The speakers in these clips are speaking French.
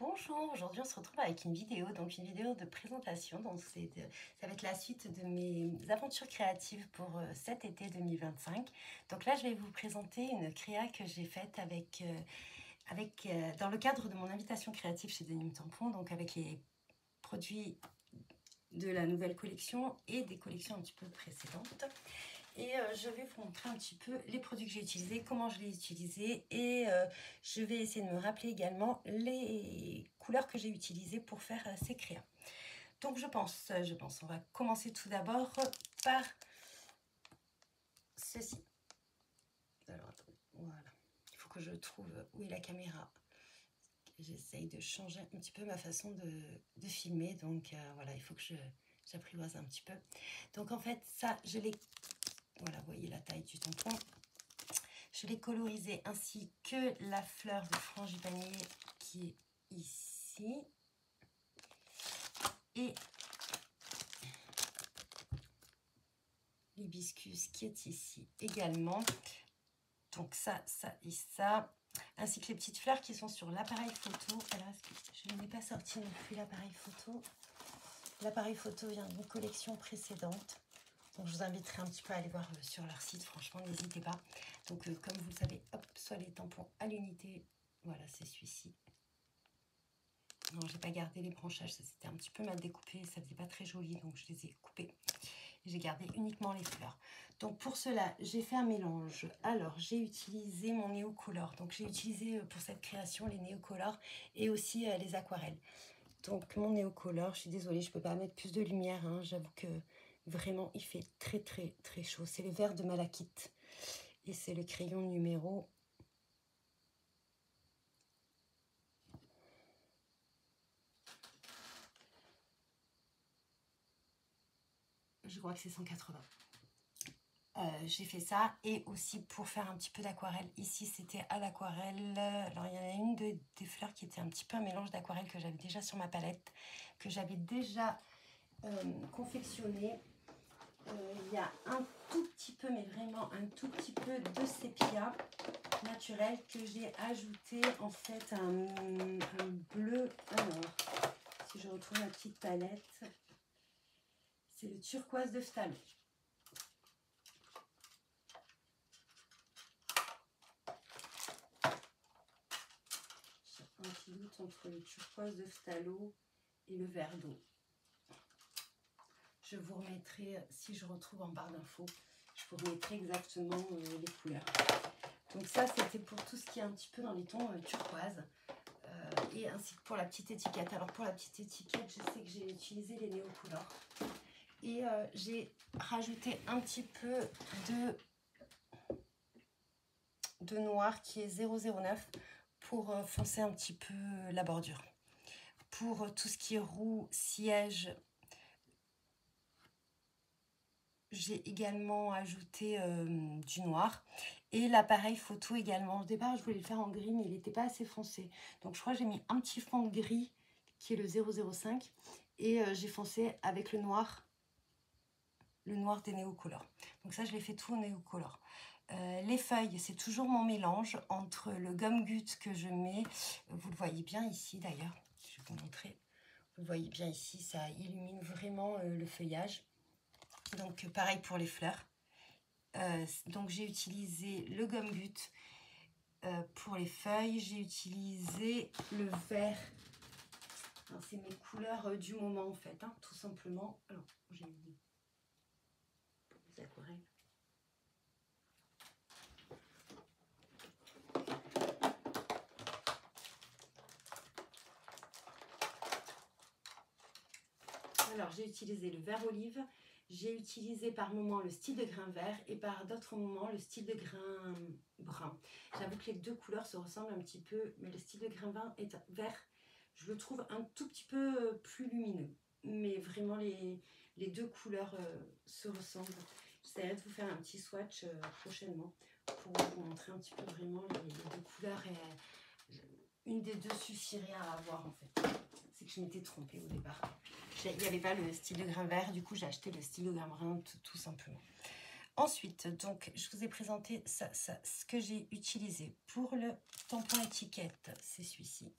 Bonjour, aujourd'hui on se retrouve avec une vidéo, donc une vidéo de présentation. Donc ça va être la suite de mes aventures créatives pour cet été 2025. Donc là je vais vous présenter une créa que j'ai faite dans le cadre de mon invitation créative chez Denim Tampon, donc avec les produits de la nouvelle collection et des collections un petit peu précédentes. Et je vais vous montrer un petit peu les produits que j'ai utilisés, comment je les ai utilisés, et je vais essayer de me rappeler également les couleurs que j'ai utilisées pour faire ces créas. Donc je pense, on va commencer tout d'abord par ceci. Alors attendez, voilà, il faut que je trouve où est la caméra. J'essaye de changer un petit peu ma façon de filmer, donc voilà, il faut que j'apprivoise un petit peu. Donc en fait ça, je l'ai... Voilà, vous voyez la taille du tampon. Je l'ai colorisé ainsi que la fleur de frangipanier qui est ici. Et l'hibiscus qui est ici également. Donc ça, ça et ça. Ainsi que les petites fleurs qui sont sur l'appareil photo. Alors, est-ce que je n'ai pas sorti non plus l'appareil photo? L'appareil photo vient d'une collection précédente. Donc je vous inviterai un petit peu à aller voir sur leur site, franchement n'hésitez pas. Donc comme vous le savez, hop, soit les tampons à l'unité, voilà c'est celui-ci. Non, j'ai pas gardé les branchages, ça c'était un petit peu mal découpé, ça faisait pas très joli, donc je les ai coupés. J'ai gardé uniquement les fleurs. Donc pour cela, j'ai fait un mélange. Alors j'ai utilisé mon Neocolor, donc j'ai utilisé pour cette création les Neocolor et aussi les aquarelles. Donc mon Neocolor, je suis désolée, je peux pas mettre plus de lumière, hein, j'avoue que vraiment, il fait très chaud. C'est le vert de malachite. Et c'est le crayon numéro... Je crois que c'est 180. J'ai fait ça. Et aussi pour faire un petit peu d'aquarelle. Ici, c'était à l'aquarelle. Alors, il y en a une des fleurs qui était un petit peu un mélange d'aquarelle que j'avais déjà sur ma palette. Que j'avais déjà confectionné. Il y a un tout petit peu, mais vraiment un tout petit peu de sépia naturel que j'ai ajouté en fait un bleu. Alors, si je retrouve ma petite palette, c'est le turquoise de phthalo. J'ai un petit doute entre le turquoise de phthalo et le vert d'eau. Je vous remettrai, si je retrouve en barre d'infos, je vous remettrai exactement les couleurs. Donc ça, c'était pour tout ce qui est un petit peu dans les tons turquoise. Et ainsi que pour la petite étiquette. Alors pour la petite étiquette, je sais que j'ai utilisé les Neocolor. Et j'ai rajouté un petit peu de noir qui est 009 pour foncer un petit peu la bordure. Pour tout ce qui est roue, siège, j'ai également ajouté du noir. Et l'appareil photo également. Au départ, je voulais le faire en gris, mais il n'était pas assez foncé. Donc, je crois que j'ai mis un petit fond de gris, qui est le 005. Et j'ai foncé avec le noir des Neocolor. Donc ça, je l'ai fait tout au Neocolor. Les feuilles, c'est toujours mon mélange entre le gomme goutte que je mets. Vous le voyez bien ici, d'ailleurs. Je vais vous montrer. Vous le voyez bien ici, ça illumine vraiment le feuillage. Donc, pareil pour les fleurs. Donc j'ai utilisé le gomme goutte pour les feuilles, j'ai utilisé le vert, c'est mes couleurs du moment en fait, hein, tout simplement. Alors j'ai mis des aquarelles. Alors j'ai utilisé le vert olive. J'ai utilisé par moments le style de grain vert et par d'autres moments le style de grain brun. J'avoue que les deux couleurs se ressemblent un petit peu, mais le style de grain vert, je le trouve un tout petit peu plus lumineux. Mais vraiment, les deux couleurs se ressemblent. J'essaierai de vous faire un petit swatch prochainement pour vous montrer un petit peu vraiment les deux couleurs. Et une des deux suffirait à avoir en fait. C'est que je m'étais trompée au départ. Il n'y avait pas le style de grain vert, du coup j'ai acheté le style de grain brun tout simplement. Ensuite, donc je vous ai présenté ce que j'ai utilisé pour le tampon étiquette, c'est celui-ci.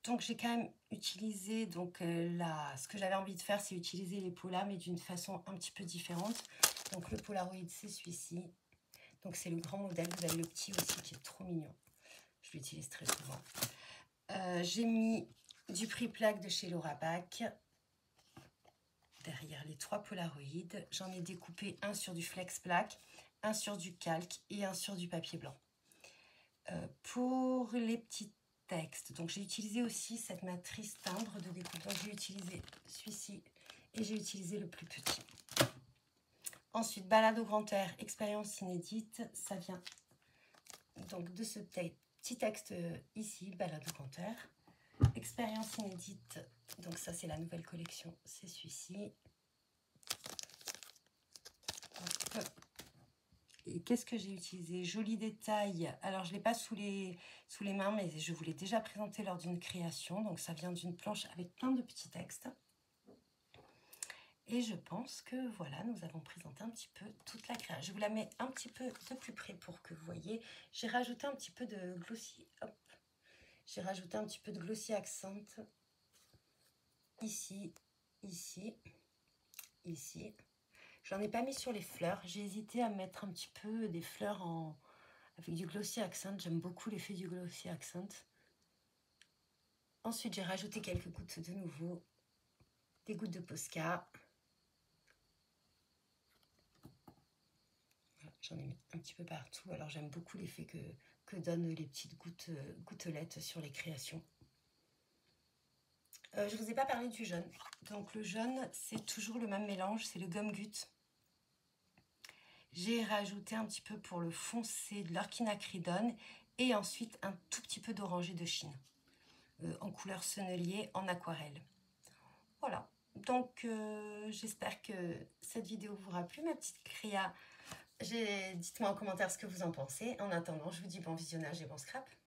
Donc j'ai quand même utilisé, donc ce que j'avais envie de faire, c'est utiliser les polas, mais d'une façon un petit peu différente. Donc le Polaroid, c'est celui-ci. Donc c'est le grand modèle, vous avez le petit aussi qui est trop mignon. Je l'utilise très souvent. J'ai mis du prix plaque de chez Laura Bach. Derrière les 3 Polaroids, j'en ai découpé un sur du flex plaque, un sur du calque et un sur du papier blanc. Pour les petits textes, donc j'ai utilisé aussi cette matrice timbre de découpe. Donc j'ai utilisé celui-ci et j'ai utilisé le plus petit. Ensuite, balade au grand air, expérience inédite. Ça vient donc de ce petit texte ici, balade au grand air. Expérience inédite, donc ça c'est la nouvelle collection, c'est celui-ci. Et qu'est-ce que j'ai utilisé? Joli détail. Alors je ne l'ai pas sous les mains, mais je vous l'ai déjà présenté lors d'une création. Donc ça vient d'une planche avec plein de petits textes. Et je pense que voilà, nous avons présenté un petit peu toute la création. Je vous la mets un petit peu de plus près pour que vous voyez. J'ai rajouté un petit peu de glossy. Hop. J'ai rajouté un petit peu de glossy accent. Ici, ici, ici. J'en ai pas mis sur les fleurs. J'ai hésité à mettre un petit peu des fleurs avec du glossy accent. J'aime beaucoup l'effet du glossy accent. Ensuite, j'ai rajouté quelques gouttes de nouveau. Des gouttes de Posca. Voilà, j'en ai mis un petit peu partout. Alors, j'aime beaucoup l'effet que donnent les petites gouttelettes sur les créations. Je ne vous ai pas parlé du jaune. Donc, le jaune, c'est toujours le même mélange. C'est le Gum-Gut. J'ai rajouté un petit peu pour le foncé de l'Orchidonne et ensuite un tout petit peu d'oranger de Chine en couleur sennelier en aquarelle. Voilà, donc j'espère que cette vidéo vous aura plu, ma petite créa. Dites-moi en commentaire ce que vous en pensez. En attendant, je vous dis bon visionnage et bon scrap.